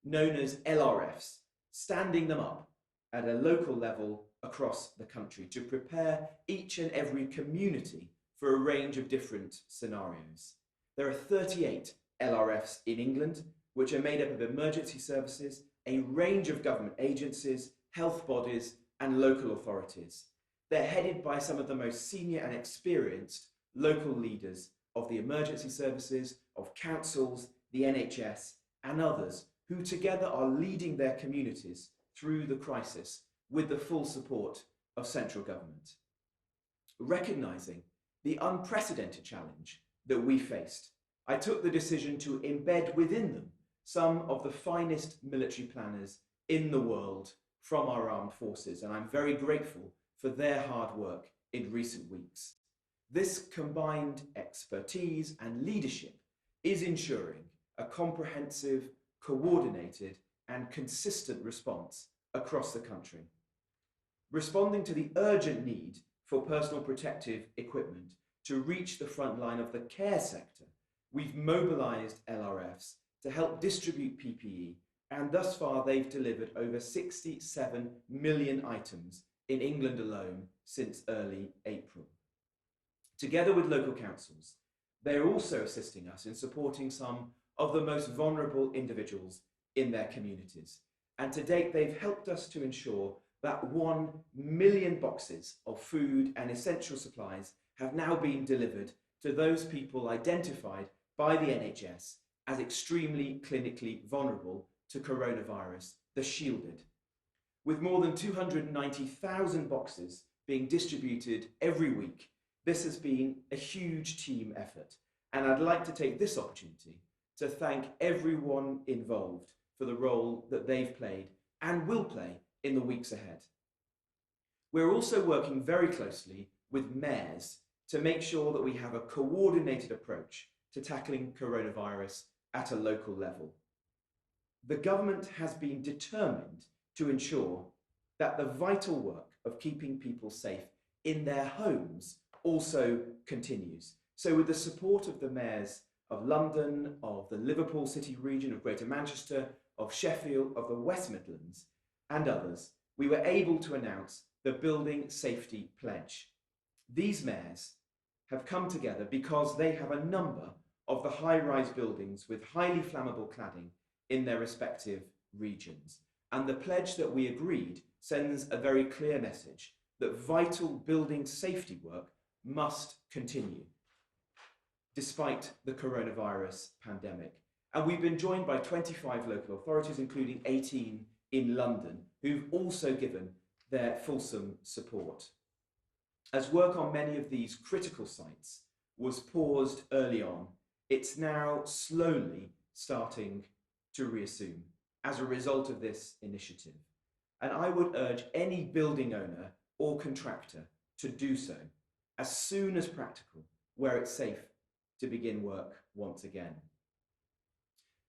known as LRFs, standing them up at a local level across the country to prepare each and every community for a range of different scenarios. There are 38 LRFs in England, which are made up of emergency services, a range of government agencies, health bodies, and local authorities. They're headed by some of the most senior and experienced local leaders of the emergency services, of councils, the NHS, and others who together are leading their communities through the crisis with the full support of central government. Recognising the unprecedented challenge that we faced, I took the decision to embed within them some of the finest military planners in the world from our armed forces, and I'm very grateful for their hard work in recent weeks. This combined expertise and leadership is ensuring a comprehensive, coordinated, and consistent response across the country. Responding to the urgent need for personal protective equipment to reach the front line of the care sector, we've mobilised LRFs to help distribute PPE, and thus far they've delivered over 67 million items in England alone since early April. Together with local councils, they're also assisting us in supporting some of the most vulnerable individuals in their communities. And to date, they've helped us to ensure that 1 million boxes of food and essential supplies have now been delivered to those people identified by the NHS as extremely clinically vulnerable to coronavirus, the shielded. With more than 290,000 boxes being distributed every week, this has been a huge team effort, and I'd like to take this opportunity to thank everyone involved for the role that they've played and will play in the weeks ahead. We're also working very closely with mayors to make sure that we have a coordinated approach to tackling coronavirus at a local level. The government has been determined to ensure that the vital work of keeping people safe in their homes also continues. So with the support of the mayors of London, of the Liverpool City region, of Greater Manchester, of Sheffield, of the West Midlands, and others, we were able to announce the Building Safety Pledge. These mayors have come together because they have a number of the high-rise buildings with highly flammable cladding in their respective regions. And the pledge that we agreed sends a very clear message that vital building safety work must continue, despite the coronavirus pandemic. And we've been joined by 25 local authorities, including 18 in London, who've also given their fulsome support. As work on many of these critical sites was paused early on, it's now slowly starting to reassume as a result of this initiative. And I would urge any building owner or contractor to do so as soon as practical, where it's safe to begin work once again.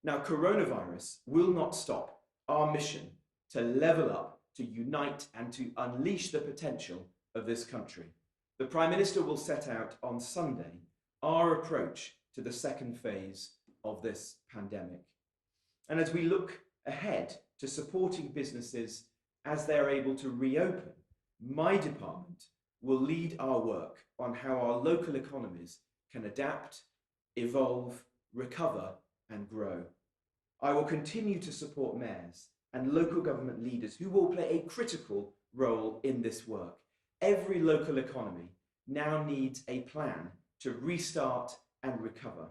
Now, coronavirus will not stop our mission to level up, to unite, and to unleash the potential of this country. The Prime Minister will set out on Sunday our approach to the second phase of this pandemic. And as we look ahead to supporting businesses as they're able to reopen, my department will lead our work on how our local economies can adapt, evolve, recover, and grow. I will continue to support mayors and local government leaders who will play a critical role in this work. Every local economy now needs a plan to restart and recover.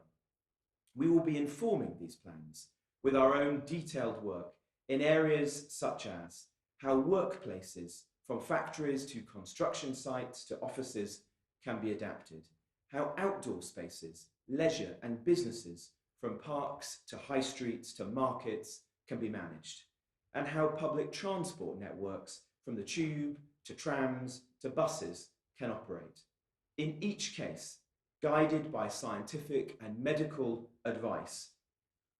We will be informing these plans with our own detailed work in areas such as how workplaces, from factories to construction sites to offices, can be adapted, how outdoor spaces, leisure and businesses, from parks to high streets to markets, can be managed, and how public transport networks, from the tube to trams to buses, can operate. In each case, guided by scientific and medical advice,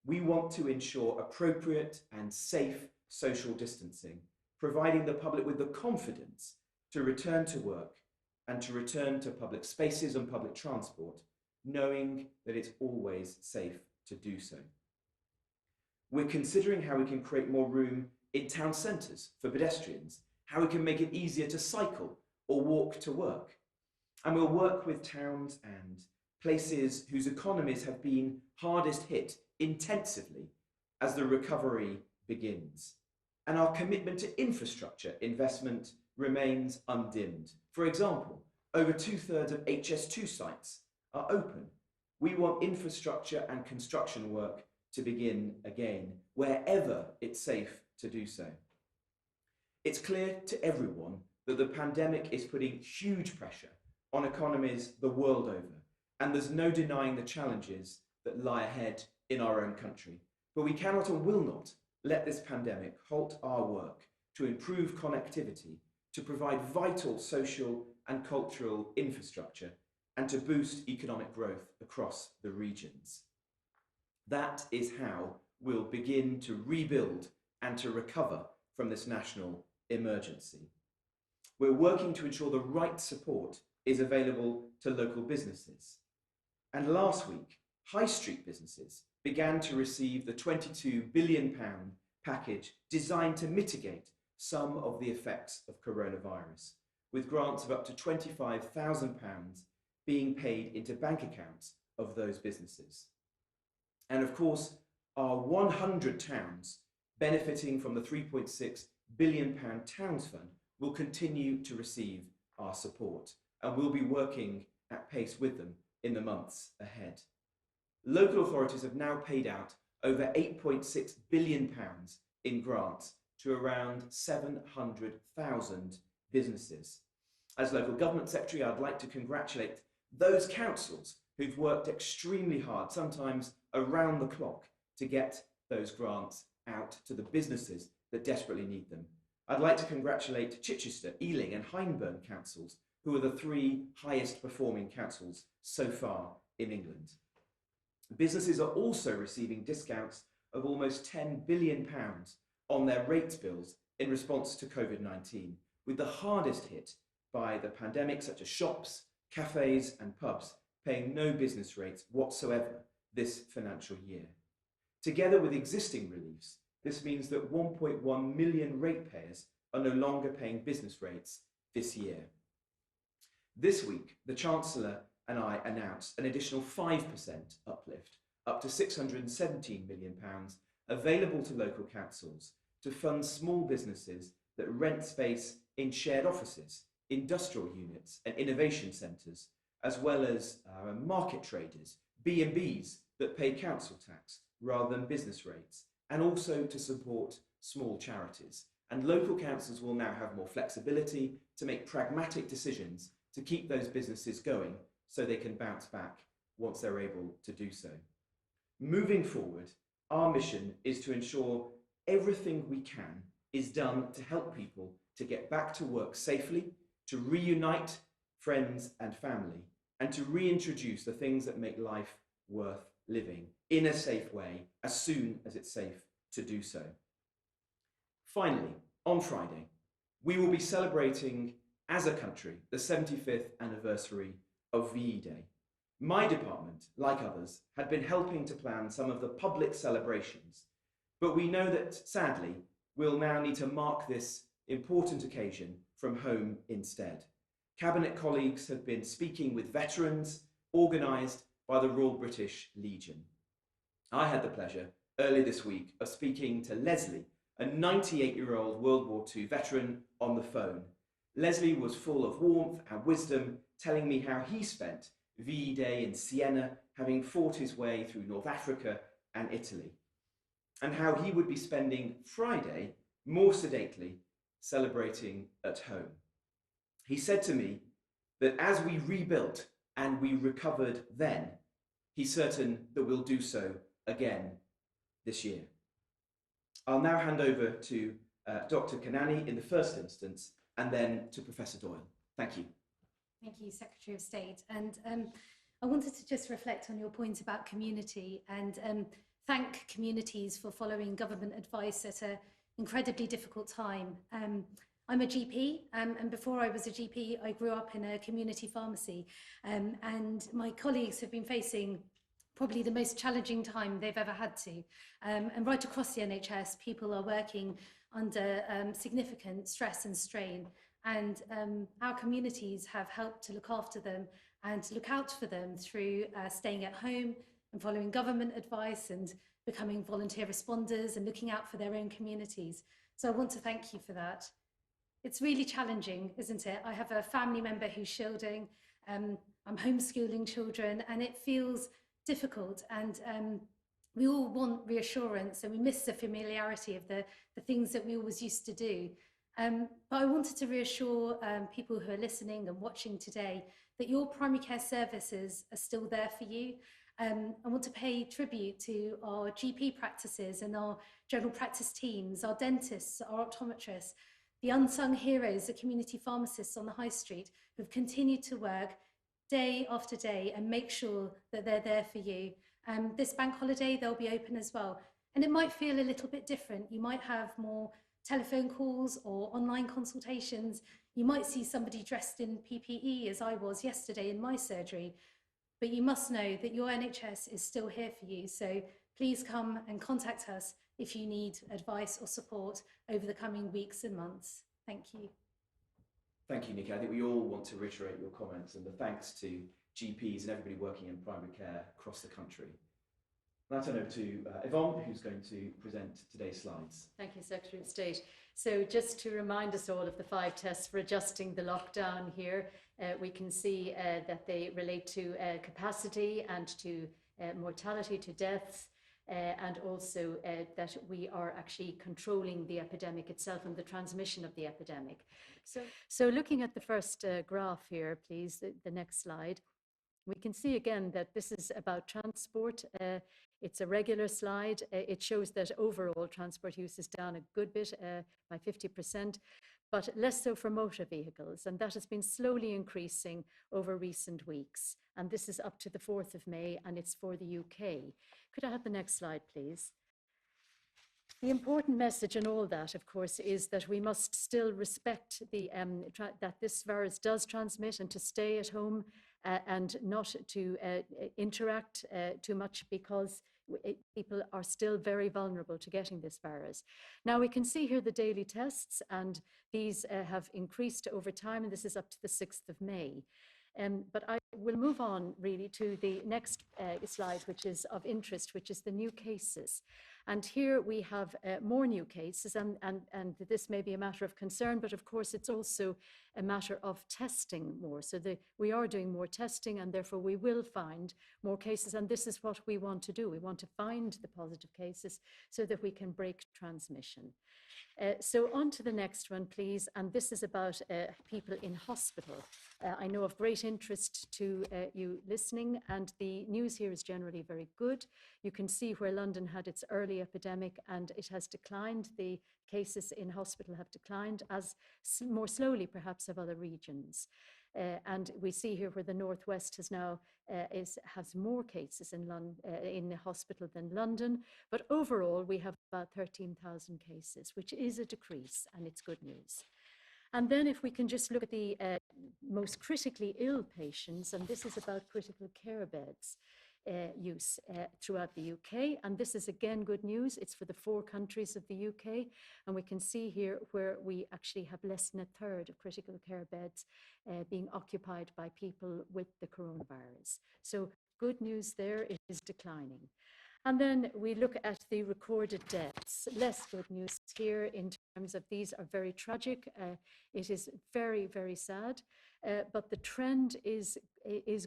we want to ensure appropriate and safe social distancing, providing the public with the confidence to return to work and to return to public spaces and public transport, knowing that it's always safe to do so. We're considering how we can create more room in town centres for pedestrians, how we can make it easier to cycle or walk to work. And we'll work with towns and places whose economies have been hardest hit intensively as the recovery begins. And our commitment to infrastructure investment remains undimmed. For example, over 2/3 of HS2 sites are open. We want infrastructure and construction work to begin again, wherever it's safe to do so. It's clear to everyone that the pandemic is putting huge pressure on economies the world over, and there's no denying the challenges that lie ahead in our own country. But we cannot and will not let this pandemic halt our work to improve connectivity, to provide vital social and cultural infrastructure, and to boost economic growth across the regions. That is how we'll begin to rebuild and to recover from this national emergency. We're working to ensure the right support is available to local businesses. And last week, high street businesses began to receive the £22 billion package designed to mitigate some of the effects of coronavirus, with grants of up to £25,000 being paid into bank accounts of those businesses. And of course, our 100 towns benefiting from the £3.6 billion Towns Fund will continue to receive our support, and we'll be working at pace with them in the months ahead. Local authorities have now paid out over £8.6 billion in grants to around 700,000 businesses. As Local Government Secretary, I'd like to congratulate those councils who've worked extremely hard, sometimes around the clock, to get those grants out to the businesses that desperately need them. I'd like to congratulate Chichester, Ealing and Hyndburn councils, who are the 3 highest performing councils so far in England. Businesses are also receiving discounts of almost £10 billion on their rates bills in response to COVID-19, with the hardest hit by the pandemic, such as shops, cafes and pubs, paying no business rates whatsoever this financial year. Together with existing reliefs, this means that 1.1 million ratepayers are no longer paying business rates this year. This week, the Chancellor and I announced an additional 5% uplift, up to £617 million, available to local councils to fund small businesses that rent space in shared offices, industrial units and innovation centres, as well as market traders, B&Bs that pay council tax rather than business rates, and also to support small charities. And local councils will now have more flexibility to make pragmatic decisions to keep those businesses going so they can bounce back once they're able to do so. Moving forward, our mission is to ensure everything we can is done to help people to get back to work safely, to reunite friends and family, and to reintroduce the things that make life worth living in a safe way as soon as it's safe to do so. Finally, on Friday, we will be celebrating as a country the 75th anniversary of VE Day. My department, like others, had been helping to plan some of the public celebrations, but we know that, sadly, we'll now need to mark this important occasion from home instead. Cabinet colleagues have been speaking with veterans organised by the Royal British Legion. I had the pleasure earlier this week of speaking to Leslie, a 98-year-old World War II veteran, on the phone. Leslie was full of warmth and wisdom, telling me how he spent VE Day in Siena, having fought his way through North Africa and Italy, and how he would be spending Friday more sedately celebrating at home. He said to me that as we rebuilt and we recovered then, he's certain that we'll do so again this year. I'll now hand over to Dr. Kanani in the first instance, and then to Professor Doyle. Thank you. Thank you, Secretary of State. And I wanted to just reflect on your point about community and thank communities for following government advice at an incredibly difficult time. I'm a GP, and before I was a GP, I grew up in a community pharmacy, and my colleagues have been facing probably the most challenging time they've ever had to. And right across the NHS, people are working under significant stress and strain. And our communities have helped to look after them and look out for them through staying at home and following government advice and becoming volunteer responders and looking out for their own communities. So I want to thank you for that. It's really challenging, isn't it? I have a family member who's shielding. I'm homeschooling children, and it feels difficult. And we all want reassurance, and we miss the familiarity of the things that we always used to do. But I wanted to reassure people who are listening and watching today that your primary care services are still there for you. I want to pay tribute to our GP practices and our general practice teams, our dentists, our optometrists, the unsung heroes, the community pharmacists on the high street who've continued to work day after day and make sure that they're there for you. This bank holiday, they'll be open as well. And it might feel a little bit different. You might have more telephone calls or online consultations. You might see somebody dressed in PPE, as I was yesterday in my surgery. But you must know that your NHS is still here for you. So please come and contact us if you need advice or support over the coming weeks and months. Thank you. Thank you, Nikki. I think we all want to reiterate your comments and the thanks to GPs and everybody working in primary care across the country. Now I turn over to Yvonne, who's going to present today's slides. Thank you, Secretary of State. So just to remind us all of the 5 tests for adjusting the lockdown here, we can see that they relate to capacity and to mortality, to deaths, and also that we are actually controlling the epidemic itself and the transmission of the epidemic. So looking at the first graph here, please, the next slide, we can see again that this is about transport. It's a regular slide. It shows that overall transport use is down a good bit by 50%, but less so for motor vehicles. And that has been slowly increasing over recent weeks. And this is up to the 4th of May, and it's for the UK. Could I have the next slide, please? The important message in all that, of course, is that we must still respect that this virus does transmit, and to stay at home and not to interact too much, because people are still very vulnerable to getting this virus. Now we can see here the daily tests, and these have increased over time, and this is up to the 6th of May. But I will move on really to the next slide, which is of interest, which is the new cases. And here we have more new cases, and this may be a matter of concern, but of course it's also a matter of testing more. So we are doing more testing, and therefore we will find more cases, and this is what we want to do. We want to find the positive cases so that we can break transmission. So on to the next one, please, and this is about people in hospital. I know of great interest to you listening, and the news here is generally very good. You can see where London had its early epidemic, and it has declined. The cases in hospital have declined, as more slowly perhaps of other regions. And we see here where the Northwest has now has more cases in the hospital than London, but overall we have about 13,000 cases, which is a decrease, and it's good news. And then if we can just look at the most critically ill patients, and this is about critical care beds use throughout the UK, and this is again good news. It's for the 4 countries of the UK, and we can see here where we actually have less than a third of critical care beds being occupied by people with the coronavirus. So good news there, it is declining. And then we look at the recorded deaths. Less good news here in terms of these are very tragic. It is very, very sad, but the trend is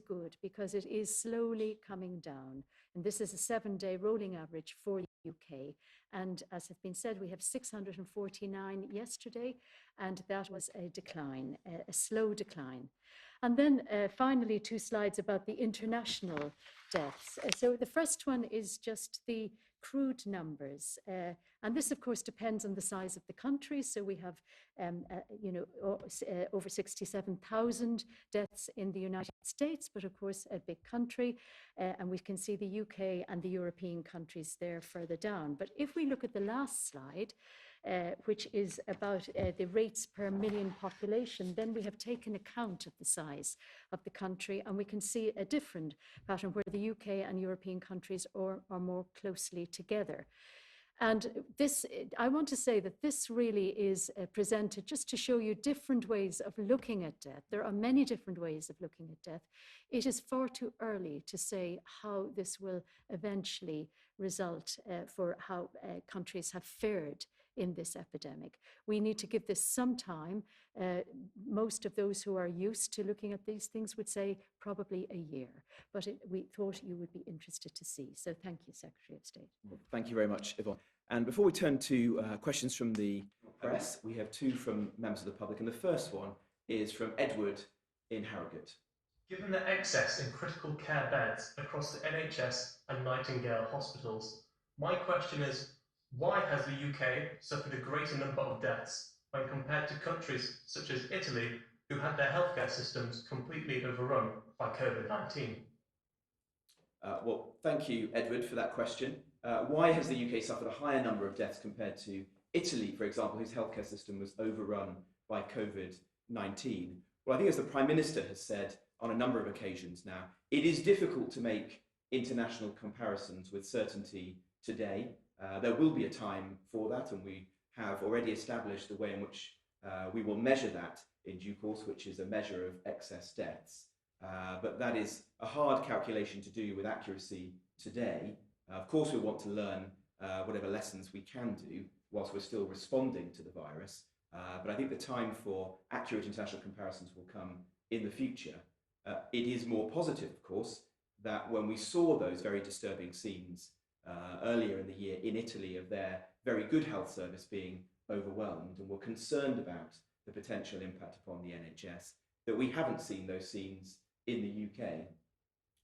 good because it is slowly coming down. And this is a 7-day rolling average for the UK. And as has been said, we have 649 yesterday, and that was a decline, a slow decline. And then finally, 2 slides about the international deaths. So the first one is just the crude numbers. And this, of course, depends on the size of the country. So we have, over 67,000 deaths in the United States, but of course, a big country. And we can see the UK and the European countries there further down. But if we look at the last slide, which is about the rates per million population, then we have taken account of the size of the country, and we can see a different pattern where the UK and European countries are more closely together. And this, I want to say that this really is presented just to show you different ways of looking at death. There are many different ways of looking at death. It is far too early to say how this will eventually result for how countries have fared in this epidemic. We need to give this some time. Most of those who are used to looking at these things would say probably a year, but we thought you would be interested to see. So thank you, Secretary of State. Well, thank you very much, Yvonne. And before we turn to questions from the press, we have two from members of the public, and the first one is from Edward in Harrogate. Given the excess in critical care beds across the NHS and Nightingale hospitals, my question is, why has the UK suffered a greater number of deaths when compared to countries such as Italy, who had their healthcare systems completely overrun by COVID-19? Well, thank you, Edward, for that question. Why has the UK suffered a higher number of deaths compared to Italy, for example, whose healthcare system was overrun by COVID-19? Well, I think as the Prime Minister has said on a number of occasions now, it is difficult to make international comparisons with certainty today. There will be a time for that, and we have already established the way in which we will measure that in due course, which is a measure of excess deaths. But that is a hard calculation to do with accuracy today. Of course, we want to learn whatever lessons we can do whilst we're still responding to the virus. But I think the time for accurate international comparisons will come in the future. It is more positive, of course, that when we saw those very disturbing scenes earlier in the year in Italy of their very good health service being overwhelmed and were concerned about the potential impact upon the NHS, that we haven't seen those scenes in the UK.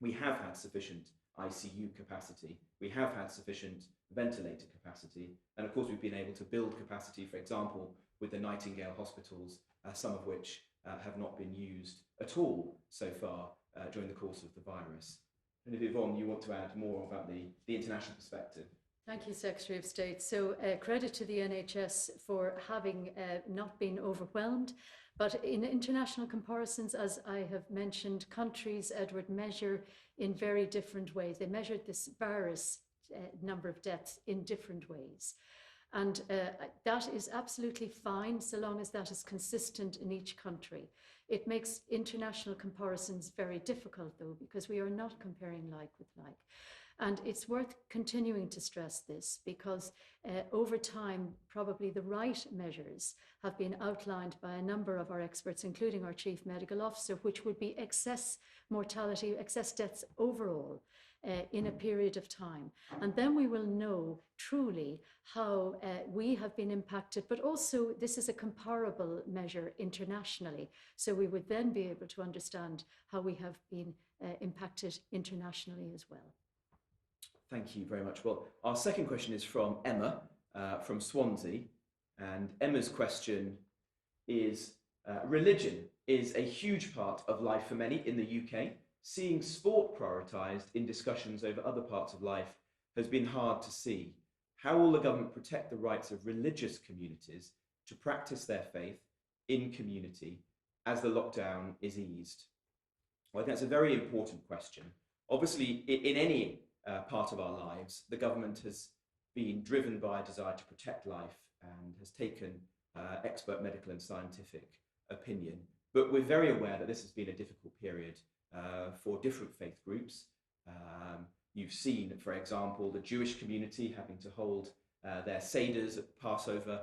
We have had sufficient ICU capacity, we have had sufficient ventilator capacity, and of course we've been able to build capacity, for example, with the Nightingale hospitals, some of which have not been used at all so far during the course of the virus. And if Yvonne, you want to add more about the international perspective. Thank you, Secretary of State. So credit to the NHS for having not been overwhelmed. But in international comparisons, as I have mentioned, countries, Edward, measure in very different ways. They measured this virus number of deaths in different ways. And that is absolutely fine so long as that is consistent in each country. It makes international comparisons very difficult, though, because we are not comparing like with like. And it's worth continuing to stress this because over time, probably the right measures have been outlined by a number of our experts, including our Chief Medical Officer, which would be excess mortality, excess deaths overall in a period of time. And then we will know truly how we have been impacted, but also this is a comparable measure internationally. So we would then be able to understand how we have been impacted internationally as well. Thank you very much. Well, our second question is from Emma from Swansea. And Emma's question is, religion is a huge part of life for many in the UK. Seeing sport prioritised in discussions over other parts of life has been hard to see. How will the government protect the rights of religious communities to practice their faith in community as the lockdown is eased? Well, I think that's a very important question. Obviously, in any part of our lives, the government has been driven by a desire to protect life and has taken expert medical and scientific opinion. But we're very aware that this has been a difficult period for different faith groups. You've seen, for example, the Jewish community having to hold their Seders at Passover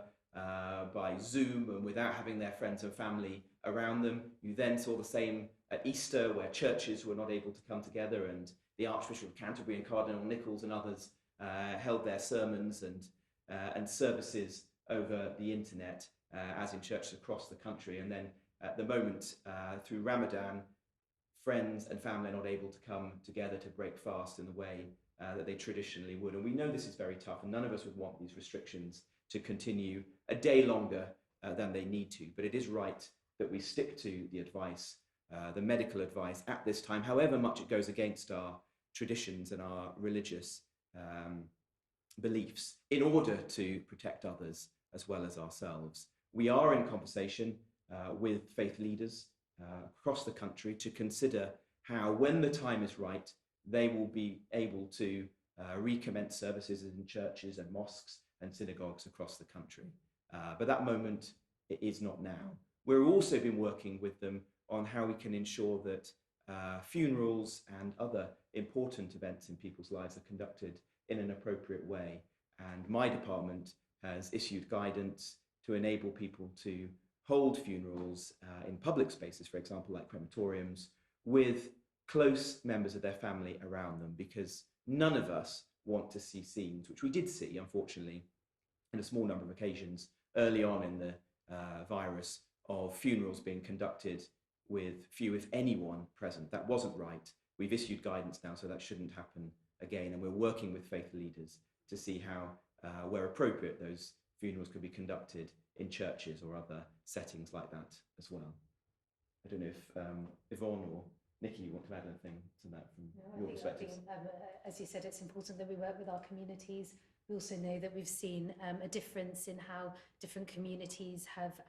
by Zoom and without having their friends and family around them. You then saw the same at Easter, where churches were not able to come together, and the Archbishop of Canterbury and Cardinal Nichols and others held their sermons and services over the internet, as in churches across the country. And then at the moment, through Ramadan, friends and family are not able to come together to break fast in the way that they traditionally would. And we know this is very tough, and none of us would want these restrictions to continue a day longer than they need to. But it is right that we stick to the advice, the medical advice at this time, however much it goes against our traditions and our religious beliefs, in order to protect others as well as ourselves. We are in conversation with faith leaders across the country to consider how, when the time is right, they will be able to recommence services in churches and mosques and synagogues across the country. But that moment is not now. We've also been working with them on how we can ensure that funerals and other important events in people's lives are conducted in an appropriate way. And my department has issued guidance to enable people to hold funerals in public spaces, for example, like crematoriums, with close members of their family around them, because none of us want to see scenes, which we did see, unfortunately, in a small number of occasions early on in the virus, of funerals being conducted with few, if anyone, present. That wasn't right. We've issued guidance now, so that shouldn't happen again, and we're working with faith leaders to see how, where appropriate, those funerals could be conducted in churches or other settings like that as well. I don't know if Yvonne or Nikki, you want to add anything to that from your perspective? As you said, it's important that we work with our communities. We also know that we've seen a difference in how different communities have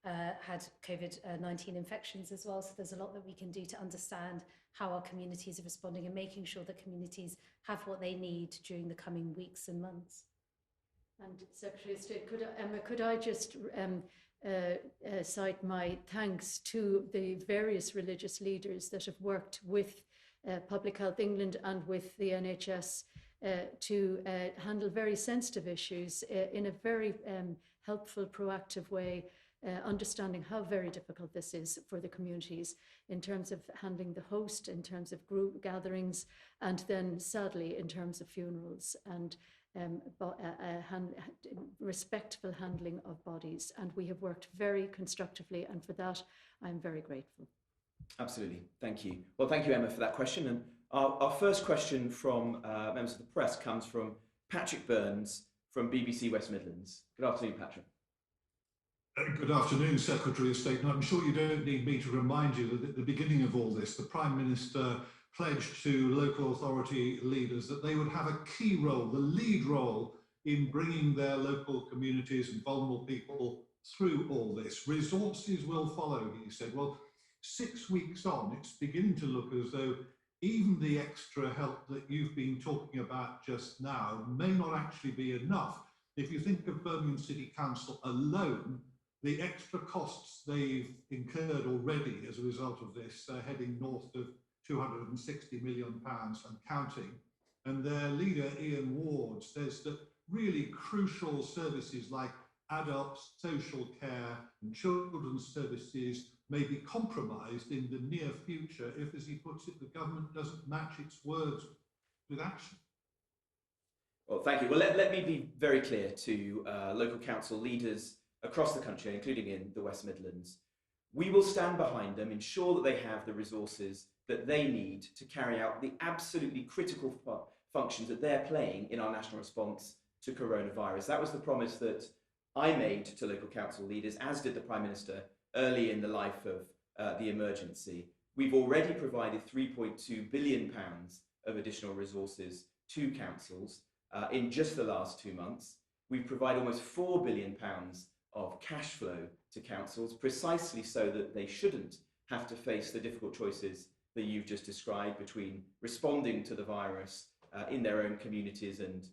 had COVID-19 infections as well. So there's a lot that we can do to understand how our communities are responding and making sure that communities have what they need during the coming weeks and months. And Secretary of State, could I just cite my thanks to the various religious leaders that have worked with Public Health England and with the NHS to handle very sensitive issues in a very helpful, proactive way, understanding how very difficult this is for the communities in terms of handling the host, in terms of group gatherings, and then sadly in terms of funerals and respectful handling of bodies. And we have worked very constructively, and for that I'm very grateful. Absolutely, thank you. Well, thank you, Emma, for that question. And our first question from members of the press comes from Patrick Burns from BBC West Midlands. Good afternoon, Patrick. Good afternoon, Secretary of State. And I'm sure you don't need me to remind you that at the beginning of all this, the Prime Minister pledged to local authority leaders that they would have a key role, the lead role, in bringing their local communities and vulnerable people through all this. Resources will follow, he said. Well, 6 weeks on, it's beginning to look as though even the extra help that you've been talking about just now may not actually be enough. If you think of Birmingham City Council alone, the extra costs they've incurred already as a result of this, heading north of £260 million and counting. And their leader, Ian Ward, says that really crucial services like adult social care and children's services may be compromised in the near future if, as he puts it, the government doesn't match its words with action. Well, thank you. Well, let me be very clear to local council leaders across the country, including in the West Midlands. We will stand behind them, ensure that they have the resources that they need to carry out the absolutely critical functions that they're playing in our national response to coronavirus. That was the promise that I made to local council leaders, as did the Prime Minister early in the life of the emergency. We've already provided £3.2 billion of additional resources to councils in just the last 2 months. We've provided almost £4 billion of cash flow to councils, precisely so that they shouldn't have to face the difficult choices that you've just described between responding to the virus in their own communities and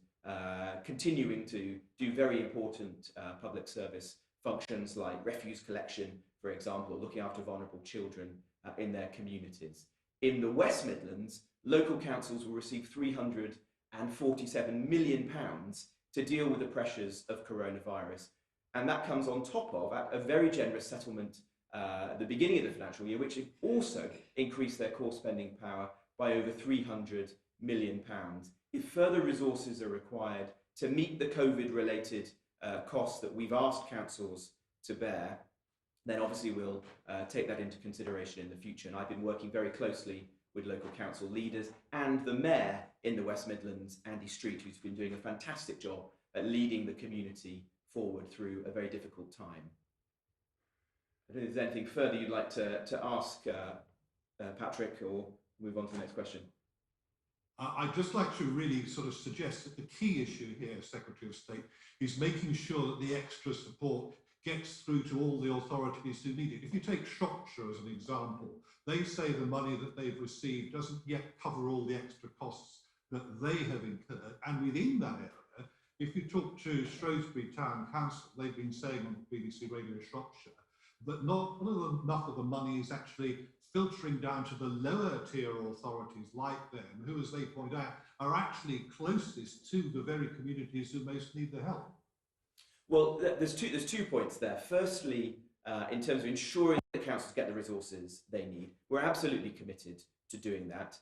continuing to do very important public service functions like refuse collection, for example, looking after vulnerable children in their communities. In the West Midlands, local councils will receive £347 million to deal with the pressures of coronavirus. And that comes on top of a very generous settlement at the beginning of the financial year, which also increased their core spending power by over £300 million. If further resources are required to meet the COVID-related costs that we've asked councils to bear, then obviously we'll take that into consideration in the future. And I've been working very closely with local council leaders and the mayor in the West Midlands, Andy Street, who's been doing a fantastic job at leading the community forward through a very difficult time. I don't know if there's anything further you'd like to ask Patrick, or move on to the next question. I'd just like to really sort of suggest that the key issue here, Secretary of State, is making sure that the extra support gets through to all the authorities who need it. If you take Shropshire as an example, they say the money that they've received doesn't yet cover all the extra costs that they have incurred. And within that area, if you talk to Shrewsbury Town Council, they've been saying on BBC Radio Shropshire that not enough of the money is actually filtering down to the lower tier authorities like them, who, as they point out, are actually closest to the very communities who most need the help. Well, there's two points there. Firstly, in terms of ensuring that councils get the resources they need, we're absolutely committed to doing that.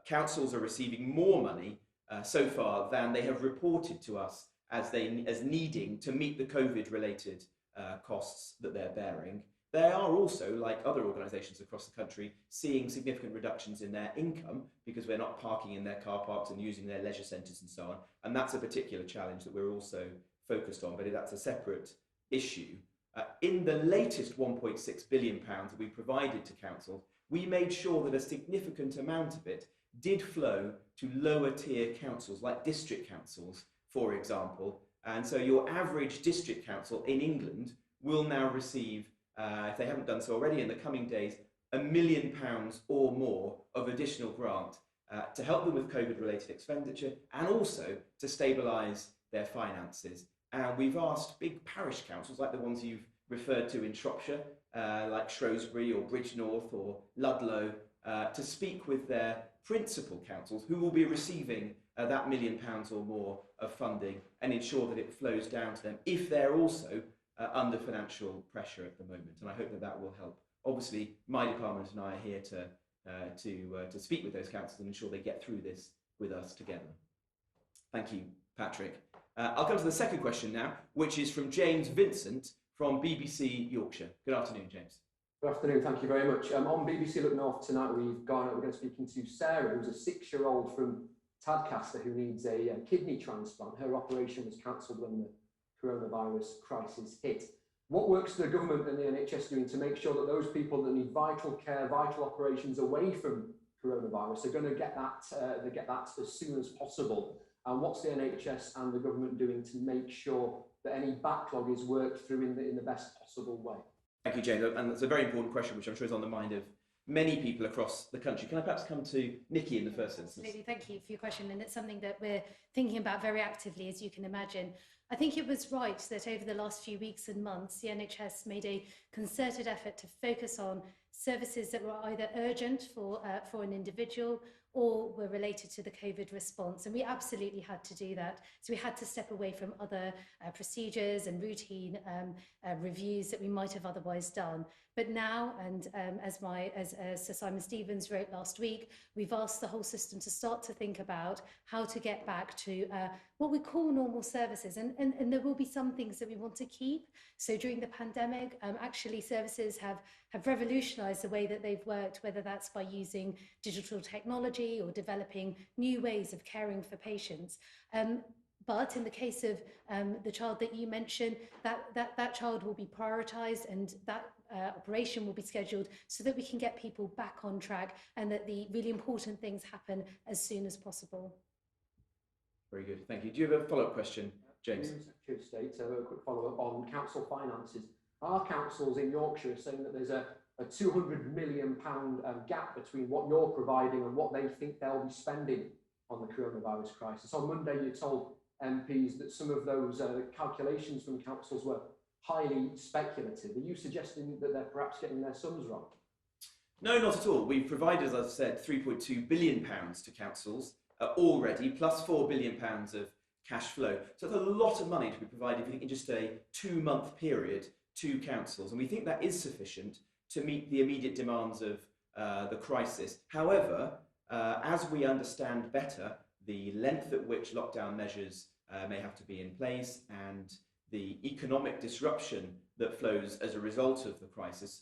Councils are receiving more money so far than they have reported to us as needing to meet the COVID-related costs that they're bearing. They are also, like other organisations across the country, seeing significant reductions in their income because we're not parking in their car parks and using their leisure centres and so on. And that's a particular challenge that we're also focused on, but that's a separate issue. In the latest £1.6 billion that we provided to councils, we made sure that a significant amount of it did flow to lower tier councils, like district councils, for example. And so your average district council in England will now receive, if they haven't done so already in the coming days, £1 million or more of additional grant to help them with COVID-related expenditure and also to stabilise their finances. And we've asked big parish councils, like the ones you've referred to in Shropshire, like Shrewsbury or Bridgnorth or Ludlow, to speak with their principal councils who will be receiving that £1 million or more of funding and ensure that it flows down to them if they're also under financial pressure at the moment. And I hope that that will help. Obviously, my department and I are here to speak with those councils and ensure they get through this with us together. Thank you, Patrick. I'll come to the second question now, which is from James Vincent from BBC Yorkshire. Good afternoon, James. Good afternoon, thank you very much. On BBC Look North tonight, we're going to be speaking to Sarah, who's a 6-year-old from Tadcaster who needs a kidney transplant. Her operation was cancelled when the coronavirus crisis hit. What works the government and the NHS doing to make sure that those people that need vital care, vital operations away from coronavirus are going to get that as soon as possible? And what's the NHS and the government doing to make sure that any backlog is worked through in the best possible way? Thank you, James. And that's a very important question, which I'm sure is on the mind of many people across the country. Can I perhaps come to Nikki in the first instance? Absolutely, thank you for your question. And it's something that we're thinking about very actively, as you can imagine. I think it was right that over the last few weeks and months, the NHS made a concerted effort to focus on services that were either urgent for an individual or were related to the COVID response. And we absolutely had to do that. So we had to step away from other procedures and routine reviews that we might have otherwise done. But now, and as Sir Simon Stevens wrote last week, we've asked the whole system to start to think about how to get back to what we call normal services. And there will be some things that we want to keep. So during the pandemic, actually services have revolutionised the way that they've worked, whether that's by using digital technology or developing new ways of caring for patients. But in the case of the child that you mentioned, that child will be prioritised and that operation will be scheduled so that we can get people back on track and that the really important things happen as soon as possible. Very good, thank you. Do you have a follow-up question, James? Secretary of State, a quick follow-up on council finances. Our councils in Yorkshire are saying that there's a £200 million gap between what you're providing and what they think they'll be spending on the coronavirus crisis. On Monday, you told MPs that some of those calculations from councils were highly speculative. Are you suggesting that they're perhaps getting their sums wrong? No, not at all. We've provided, as I've said, £3.2 billion to councils already, plus £4 billion of cash flow. So it's a lot of money to be provided in just a 2-month period to councils. And we think that is sufficient to meet the immediate demands of the crisis. However, as we understand better the length at which lockdown measures may have to be in place and the economic disruption that flows as a result of the crisis,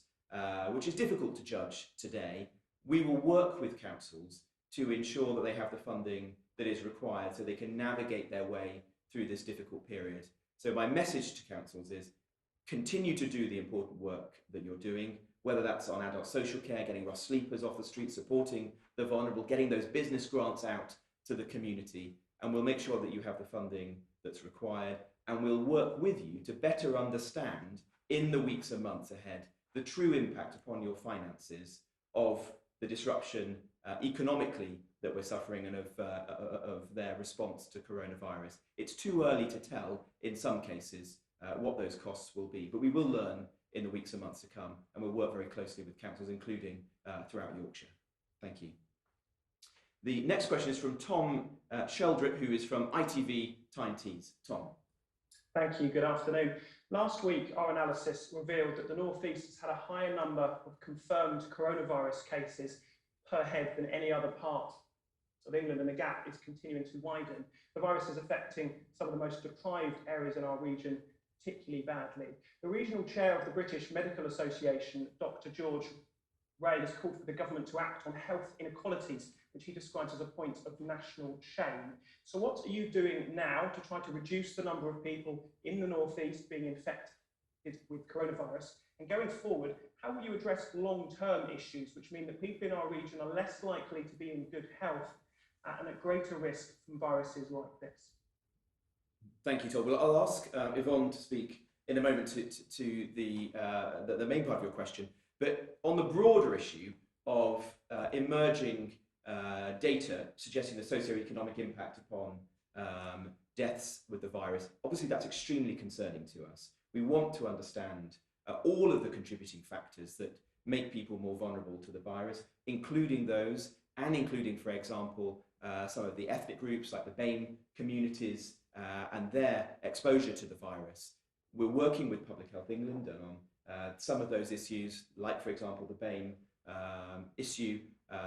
which is difficult to judge today, we will work with councils to ensure that they have the funding that is required so they can navigate their way through this difficult period. So my message to councils is continue to do the important work that you're doing, whether that's on adult social care, getting rough sleepers off the street, supporting the vulnerable, getting those business grants out to the community, and we'll make sure that you have the funding that's required, and we'll work with you to better understand in the weeks and months ahead the true impact upon your finances of the disruption economically that we're suffering and of their response to coronavirus. It's too early to tell in some cases what those costs will be, but we will learn in the weeks and months to come, and we'll work very closely with councils, including throughout Yorkshire. Thank you. The next question is from Tom Sheldrick, who is from ITV Tyne Tees. Tom. Thank you. Good afternoon. Last week, our analysis revealed that the North East has had a higher number of confirmed coronavirus cases per head than any other part of England, and the gap is continuing to widen. The virus is affecting some of the most deprived areas in our region particularly badly. The regional chair of the British Medical Association, Dr. George Ray, has called for the government to act on health inequalities, which he describes as a point of national shame. So what are you doing now to try to reduce the number of people in the North East being infected with coronavirus? And going forward, how will you address long-term issues, which mean that people in our region are less likely to be in good health and at greater risk from viruses like this? Thank you, Tom. Well, I'll ask Yvonne to speak in a moment to the main part of your question. But on the broader issue of emerging data suggesting the socioeconomic impact upon deaths with the virus, obviously that's extremely concerning to us. We want to understand all of the contributing factors that make people more vulnerable to the virus, including those, and including, for example, some of the ethnic groups like the BAME communities and their exposure to the virus. We're working with Public Health England and on some of those issues, like, for example, the BAME issue.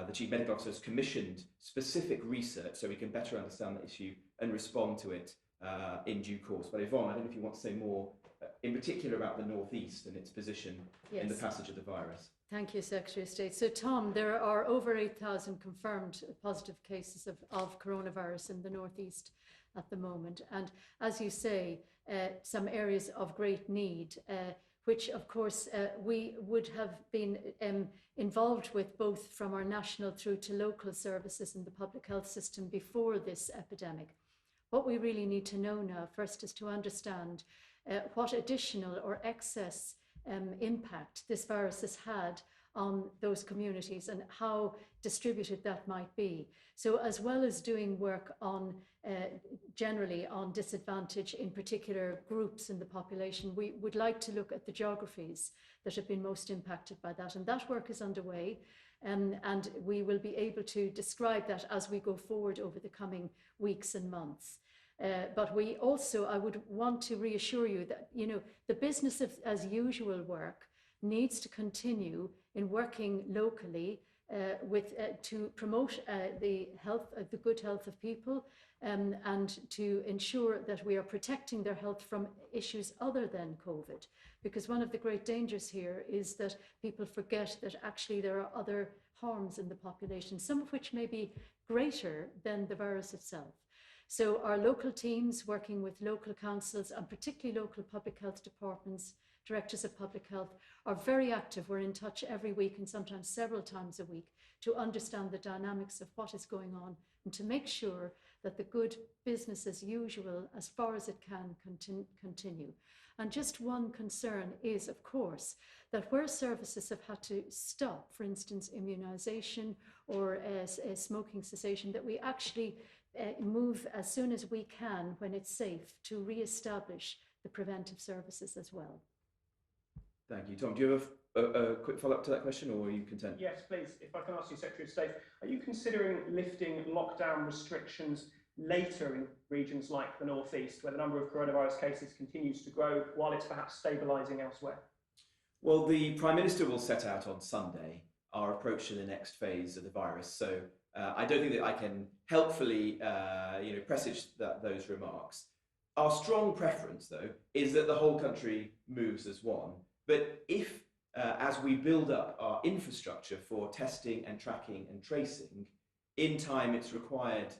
The Chief Medical Officer has commissioned specific research so we can better understand the issue and respond to it in due course. But Yvonne, I don't know if you want to say more, in particular about the North East and its position in the passage of the virus. Thank you, Secretary of State. So, Tom, there are over 8,000 confirmed positive cases of coronavirus in the North East at the moment. And as you say, some areas of great need, which of course we would have been involved with both from our national through to local services in the public health system before this epidemic. What we really need to know now first is to understand what additional or excess impact this virus has had on those communities and how distributed that might be. So as well as doing work on generally on disadvantage in particular groups in the population, we would like to look at the geographies that have been most impacted by that, and that work is underway, and we will be able to describe that as we go forward over the coming weeks and months. But we also, I would want to reassure you that, you know, the business of as usual work needs to continue in working locally to promote the good health of people and to ensure that we are protecting their health from issues other than COVID. Because one of the great dangers here is that people forget that actually there are other harms in the population, some of which may be greater than the virus itself. So our local teams working with local councils and particularly local public health departments, directors of public health, are very active. We're in touch every week and sometimes several times a week to understand the dynamics of what is going on and to make sure that the good business as usual, as far as it can, continue. And just one concern is, of course, that where services have had to stop, for instance, immunisation or smoking cessation, that we actually move as soon as we can, when it's safe, to re-establish the preventive services as well. Thank you. Tom, do you have a quick follow-up to that question, or are you content? Yes, please. If I can ask you, Secretary of State, are you considering lifting lockdown restrictions later in regions like the North East, where the number of coronavirus cases continues to grow while it's perhaps stabilising elsewhere? Well, the Prime Minister will set out on Sunday our approach to the next phase of the virus. So I don't think that I can helpfully presage those remarks. Our strong preference, though, is that the whole country moves as one. But if, as we build up our infrastructure for testing and tracking and tracing, In time, it's required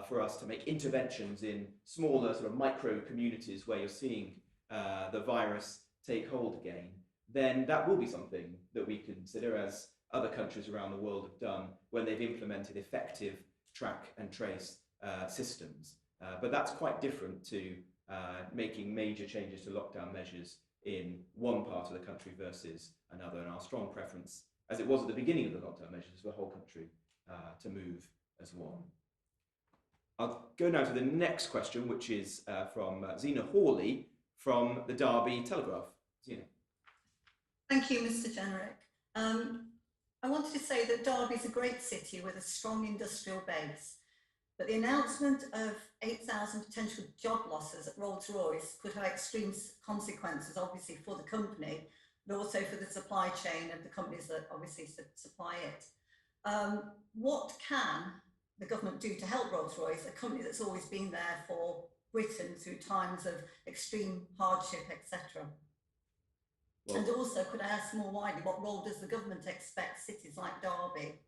for us to make interventions in smaller sort of micro communities where you're seeing the virus take hold again, then that will be something that we consider, as other countries around the world have done when they've implemented effective track and trace systems. But that's quite different to making major changes to lockdown measures in one part of the country versus another. And our strong preference, as it was at the beginning of the lockdown measures, is for the whole country to move as one. I'll go now to the next question, which is from Zena Hawley from the Derby Telegraph. Zena. Thank you, Mr. Jenrick. I wanted to say that Derby is a great city with a strong industrial base, but the announcement of 8,000 potential job losses at Rolls-Royce could have extreme consequences, obviously, for the company, but also for the supply chain of the companies that obviously supply it. What can the government do to help Rolls-Royce, a company that's always been there for Britain through times of extreme hardship, etc.? Well, and also, could I ask more widely, what role does the government expect cities like Derby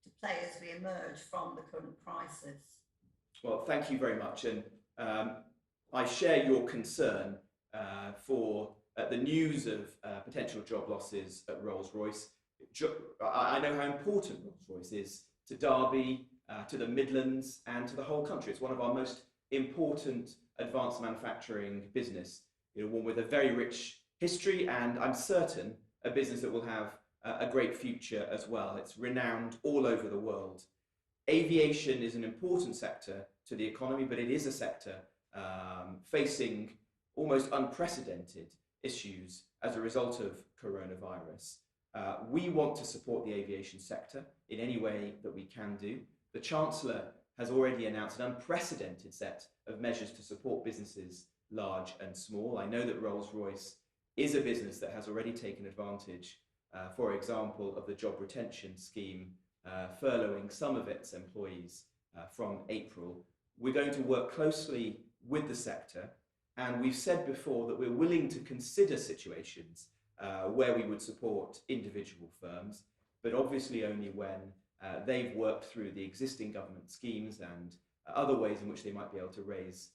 to play as we emerge from the current crisis? Well, thank you very much. And I share your concern for the news of potential job losses at Rolls-Royce. I know how important Rolls-Royce is to Derby, to the Midlands, and to the whole country. It's one of our most important advanced manufacturing business, one with a very rich history, and I'm certain a business that will have a great future as well. It's renowned all over the world. Aviation is an important sector to the economy, but it is a sector facing almost unprecedented issues as a result of coronavirus. We want to support the aviation sector in any way that we can do. The Chancellor has already announced an unprecedented set of measures to support businesses large and small. I know that Rolls-Royce is a business that has already taken advantage, for example, of the job retention scheme, furloughing some of its employees from April. We're going to work closely with the sector, and we've said before that we're willing to consider situations where we would support individual firms, but obviously only when they've worked through the existing government schemes and other ways in which they might be able to raise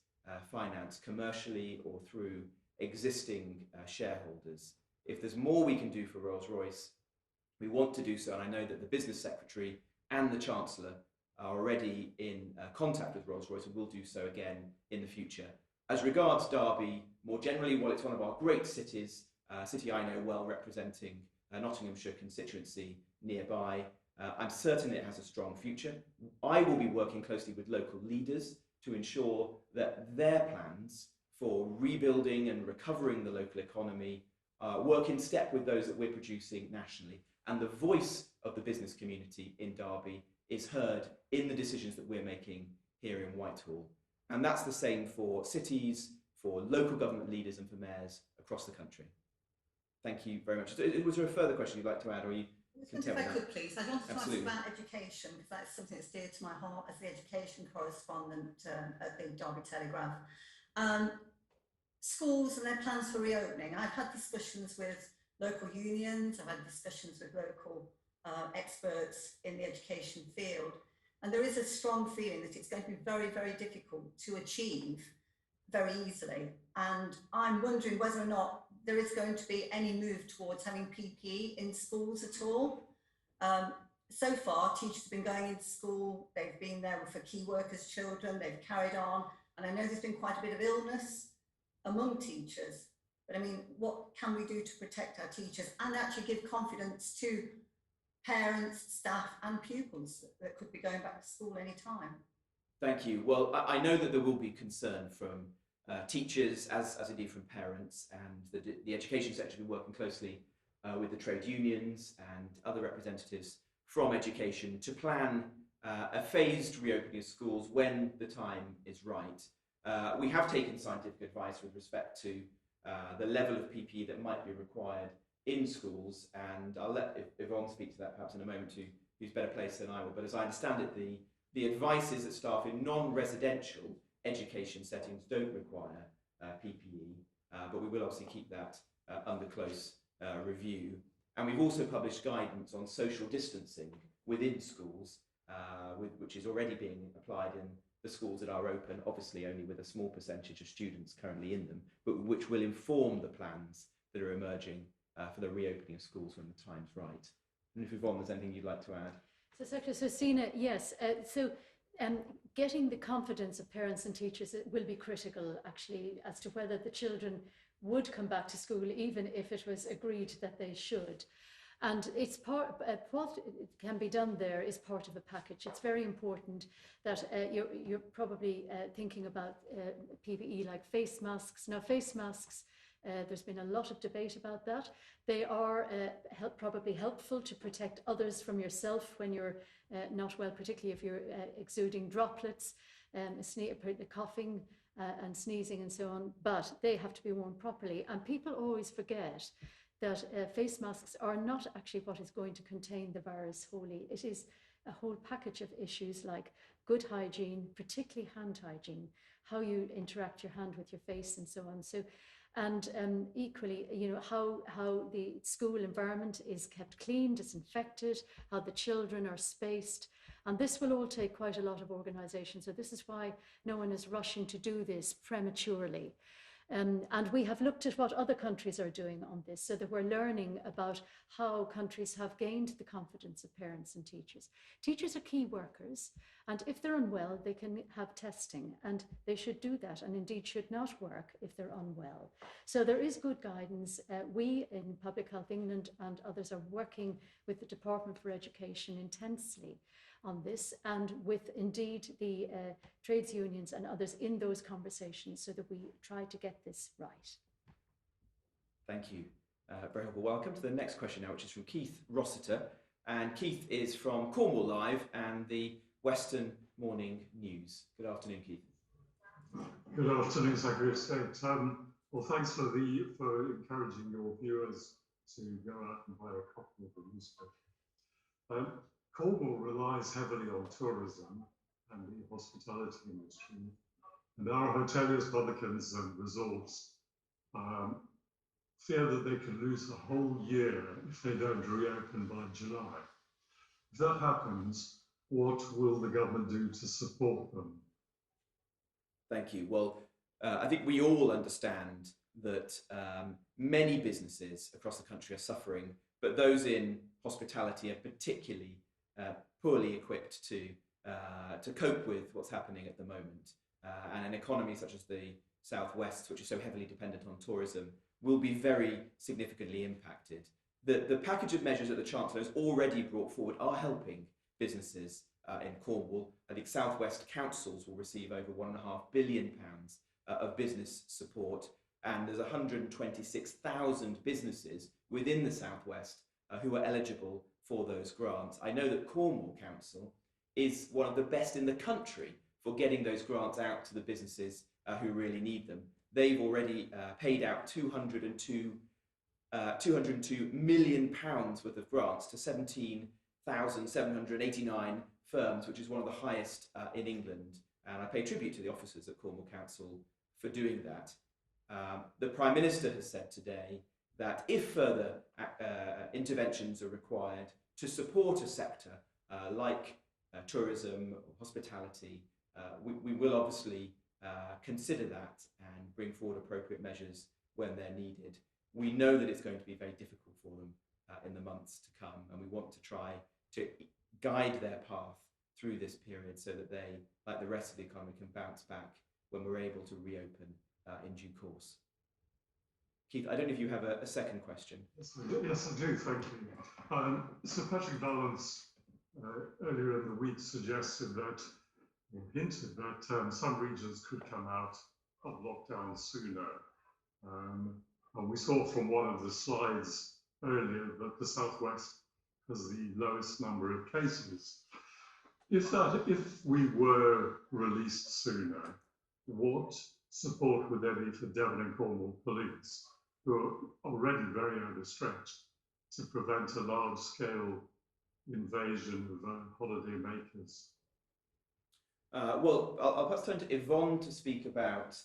finance commercially or through existing shareholders. If there's more we can do for Rolls-Royce, we want to do so, and I know that the Business Secretary and the Chancellor are already in contact with Rolls-Royce and will do so again in the future. As regards Derby, more generally, while it's one of our great cities, a city I know well, representing Nottinghamshire constituency nearby, I'm certain it has a strong future. I will be working closely with local leaders to ensure that their plans for rebuilding and recovering the local economy work in step with those that we're producing nationally. And the voice of the business community in Derby is heard in the decisions that we're making here in Whitehall. And that's the same for cities, for local government leaders and for mayors across the country. Thank you very much. Was there a further question you'd like to add, or you can tell me? If I could, please. I wanted to ask Absolutely. about education, because that's something that's dear to my heart as the education correspondent at the Derby Telegraph. Schools and their plans for reopening. I've had discussions with local unions, I've had discussions with local experts in the education field, and there is a strong feeling that it's going to be very, very difficult to achieve very easily. And I'm wondering whether or not there is going to be any move towards having PPE in schools at all. So far, teachers have been going into school, they've been there for key workers' children, they've carried on, and I know there's been quite a bit of illness among teachers. But I mean, what can we do to protect our teachers and actually give confidence to parents, staff and pupils that could be going back to school any time? Thank you. Well, I know that there will be concern from teachers, as indeed from parents, and the education sector will be working closely with the trade unions and other representatives from education to plan a phased reopening of schools when the time is right. We have taken scientific advice with respect to the level of PPE that might be required in schools, and I'll let Yvonne speak to that perhaps in a moment, who's better placed than I will. But as I understand it, the advice is that staff in non-residential education settings don't require PPE, but we will obviously keep that under close review. And we've also published guidance on social distancing within schools, which is already being applied in the schools that are open, obviously only with a small percentage of students currently in them, but which will inform the plans that are emerging for the reopening of schools when the time's right. And if Yvonne, there's anything you'd like to add? So, Secretary, so Sina, yes. Getting the confidence of parents and teachers will be critical, actually, as to whether the children would come back to school, even if it was agreed that they should. And it's what can be done there is part of a package. It's very important that you're probably thinking about PPE like face masks. Now, face masks, there's been a lot of debate about that. They are probably helpful to protect others from yourself when you're not well, particularly if you're exuding droplets, coughing and sneezing and so on, but they have to be worn properly. And people always forget that face masks are not actually what is going to contain the virus wholly. It is a whole package of issues like good hygiene, particularly hand hygiene, how you interact your hand with your face and so on. So, and equally, you know, how the school environment is kept clean, disinfected, how the children are spaced. And this will all take quite a lot of organisation. So this is why no one is rushing to do this prematurely. And we have looked at what other countries are doing on this, so that we're learning about how countries have gained the confidence of parents and teachers. Teachers are key workers, and if they're unwell, they can have testing, and they should do that, and indeed should not work if they're unwell. So there is good guidance. We in Public Health England and others are working with the Department for Education intensely on this, and with indeed the trades unions and others in those conversations, so that we try to get this right. Thank you. Very helpful. Welcome to the next question now, which is from Keith Rossiter. And Keith is from Cornwall Live and the Western Morning News. Good afternoon, Keith. Good afternoon, Secretary of State. Well, thanks for encouraging your viewers to go out and buy a copy of the newspaper. Cornwall relies heavily on tourism and the hospitality industry, and our hoteliers, publicans and resorts fear that they can lose the whole year if they don't reopen by July. If that happens, what will the government do to support them? Thank you. Well, I think we all understand that many businesses across the country are suffering, but those in hospitality are particularly poorly equipped to cope with what's happening at the moment. And an economy such as the Southwest, which is so heavily dependent on tourism, will be very significantly impacted. The package of measures that the Chancellor has already brought forward are helping businesses in Cornwall. I think Southwest councils will receive over £1.5 billion of business support, and there's 126,000 businesses within the Southwest who are eligible for those grants. I know that Cornwall Council is one of the best in the country for getting those grants out to the businesses who really need them. They've already paid out £202 million worth of grants to 17,789 firms, which is one of the highest in England. And I pay tribute to the officers at Cornwall Council for doing that. The Prime Minister has said today that if further interventions are required to support a sector like tourism or hospitality, we will obviously consider that and bring forward appropriate measures when they're needed. We know that it's going to be very difficult for them in the months to come, and we want to try to guide their path through this period so that they, like the rest of the economy, can bounce back when we're able to reopen in due course. Keith, I don't know if you have a second question. Yes, I do, thank you. Sir Patrick Vallance earlier in the week suggested that, or hinted that some regions could come out of lockdown sooner. And we saw from one of the slides earlier that the Southwest has the lowest number of cases. If we were released sooner, what support would there be for Devon and Cornwall police, who are already very overstretched, to prevent a large-scale invasion of holiday makers? Well, I'll perhaps turn to Yvonne to speak about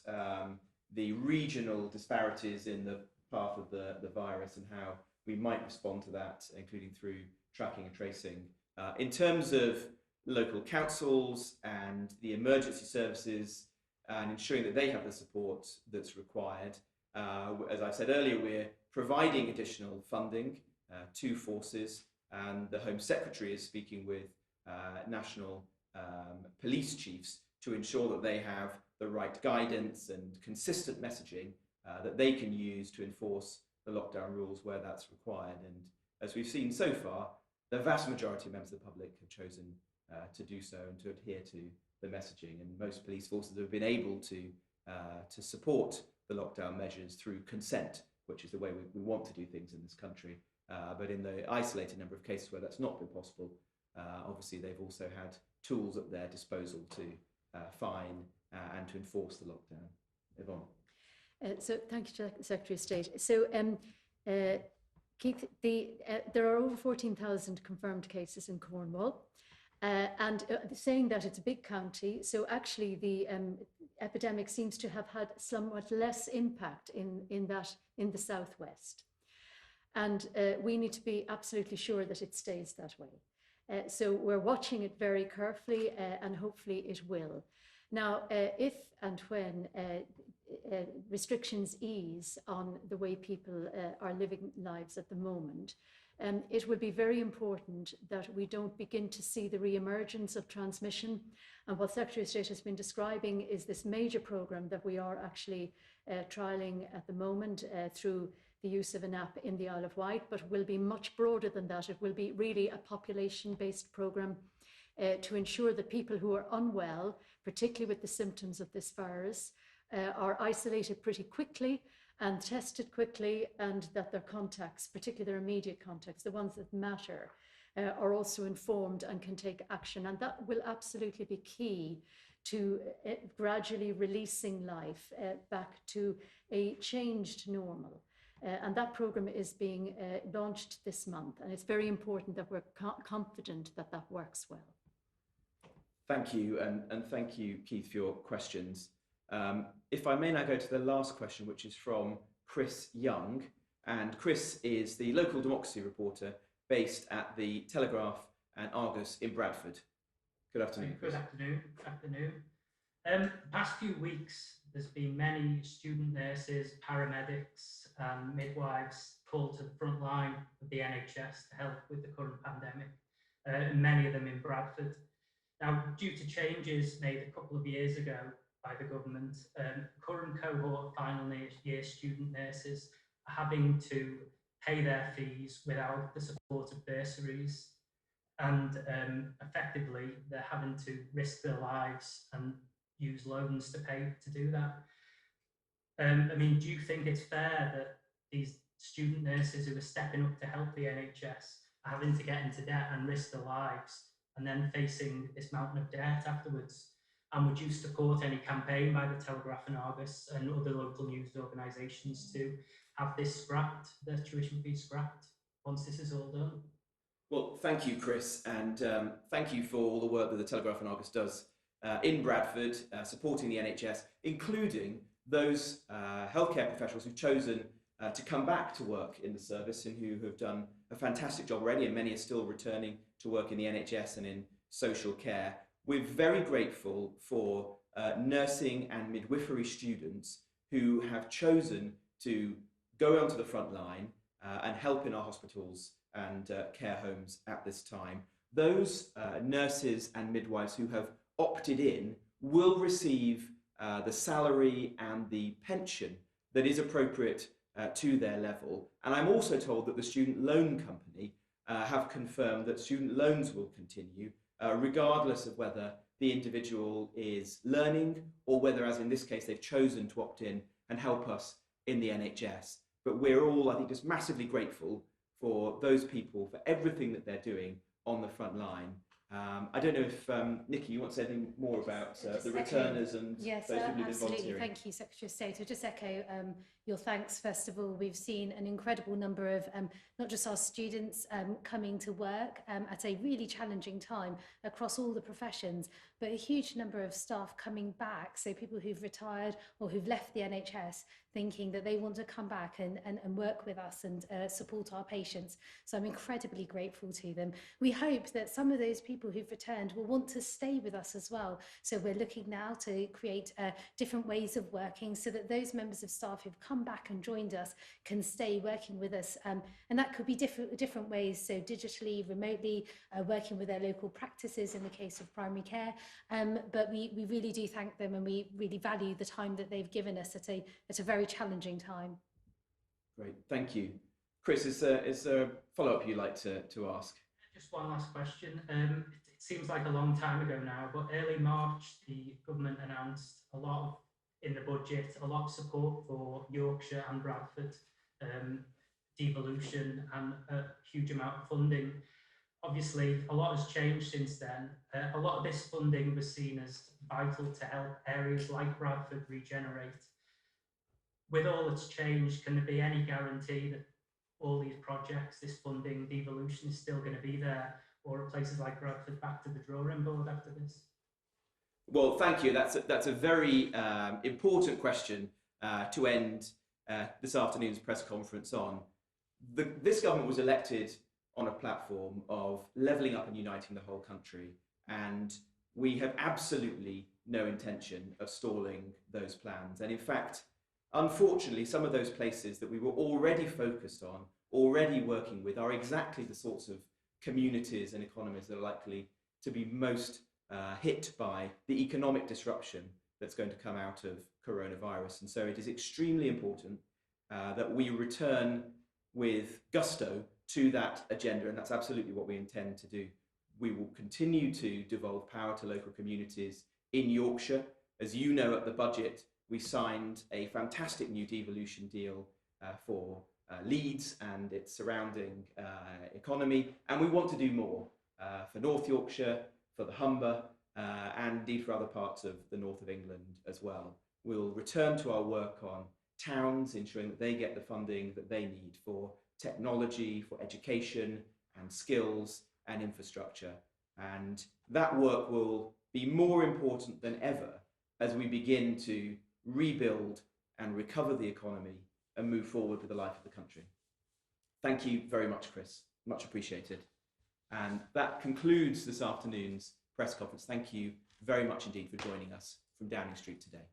the regional disparities in the path of the virus and how we might respond to that, including through tracking and tracing. In terms of local councils and the emergency services and ensuring that they have the support that's required. As I said earlier, we're providing additional funding to forces, and the Home Secretary is speaking with national police chiefs to ensure that they have the right guidance and consistent messaging that they can use to enforce the lockdown rules where that's required. And as we've seen so far, the vast majority of members of the public have chosen to do so and to adhere to the messaging. And most police forces have been able to support the lockdown measures through consent, which is the way we want to do things in this country. But in the isolated number of cases where that's not been possible, obviously they've also had tools at their disposal to fine and to enforce the lockdown. Yvonne. So thank you, Secretary of State. So Keith, there are over 14,000 confirmed cases in Cornwall. And saying that it's a big county, so actually the epidemic seems to have had somewhat less impact in the southwest. And we need to be absolutely sure that it stays that way. So we're watching it very carefully and hopefully it will. Now, if and when restrictions ease on the way people are living lives at the moment, it will be very important that we don't begin to see the re-emergence of transmission. And what Secretary of State has been describing is this major programme that we are actually trialling at the moment through the use of an app in the Isle of Wight, but will be much broader than that. It will be really a population-based programme to ensure that people who are unwell, particularly with the symptoms of this virus, are isolated pretty quickly and tested quickly, and that their contacts, particularly their immediate contacts, the ones that matter, are also informed and can take action. And that will absolutely be key to gradually releasing life back to a changed normal. And that programme is being launched this month, and it's very important that we're confident that that works well. Thank you, and thank you, Keith, for your questions. If I may now go to the last question, which is from Chris Young. And Chris is the local democracy reporter based at the Telegraph and Argus in Bradford. Good afternoon, Chris. Good afternoon. The past few weeks, there's been many student nurses, paramedics, and midwives called to the front line of the NHS to help with the current pandemic, and many of them in Bradford. Now, due to changes made a couple of years ago by the government, current cohort of final year student nurses are having to pay their fees without the support of bursaries, and effectively they're having to risk their lives and use loans to pay to do that. I mean, do you think it's fair that these student nurses who are stepping up to help the NHS are having to get into debt and risk their lives and then facing this mountain of debt afterwards? And would you support any campaign by the Telegraph and Argus and other local news organisations to have this scrapped, the tuition fee scrapped, once this is all done? Well, thank you, Chris, and thank you for all the work that the Telegraph and Argus does in Bradford, supporting the NHS, including those healthcare professionals who've chosen to come back to work in the service and who have done a fantastic job already, and many are still returning to work in the NHS and in social care. We're very grateful for nursing and midwifery students who have chosen to go onto the front line and help in our hospitals and care homes at this time. Those nurses and midwives who have opted in will receive the salary and the pension that is appropriate to their level. And I'm also told that the student loan company have confirmed that student loans will continue regardless of whether the individual is learning or whether, as in this case, they've chosen to opt in and help us in the NHS. But we're all, I think, just massively grateful for those people, for everything that they're doing on the front line. I don't know if, Nikki, you want to say anything more about the returners and yes, those people who've been absolutely. volunteering? Thank you, Secretary of State. I'll just echo your Thanks Festival, we've seen an incredible number of not just our students coming to work at a really challenging time across all the professions, but a huge number of staff coming back, so people who've retired or who've left the NHS thinking that they want to come back and work with us and support our patients. So I'm incredibly grateful to them. We hope that some of those people who've returned will want to stay with us as well. So we're looking now to create different ways of working so that those members of staff who've come back and joined us can stay working with us. And that could be different ways, so digitally, remotely, working with their local practices in the case of primary care. But we really do thank them, and we really value the time that they've given us at a very challenging time. Great, thank you. Chris, is there a follow-up you'd like to ask? Just one last question. It seems like a long time ago now, but early March, the government announced in the budget, a lot of support for Yorkshire and Bradford, devolution, and a huge amount of funding. Obviously, a lot has changed since then. A lot of this funding was seen as vital to help areas like Bradford regenerate. With all that's changed, can there be any guarantee that all these projects, this funding, devolution is still going to be there, or are places like Bradford back to the drawing board after this? Well, thank you. That's a very important question to end this afternoon's press conference on. This government was elected on a platform of levelling up and uniting the whole country, and we have absolutely no intention of stalling those plans. And in fact, unfortunately, some of those places that we were already focused on, already working with, are exactly the sorts of communities and economies that are likely to be most hit by the economic disruption that's going to come out of coronavirus. And so it is extremely important that we return with gusto to that agenda, and that's absolutely what we intend to do. We will continue to devolve power to local communities in Yorkshire. As you know, at the budget, we signed a fantastic new devolution deal for Leeds and its surrounding economy, and we want to do more for North Yorkshire, for the Humber, and indeed for other parts of the north of England as well. We'll return to our work on towns, ensuring that they get the funding that they need for technology, for education and skills and infrastructure. And that work will be more important than ever as we begin to rebuild and recover the economy and move forward with the life of the country. Thank you very much, Chris. Much appreciated. And that concludes this afternoon's press conference. Thank you very much indeed for joining us from Downing Street today.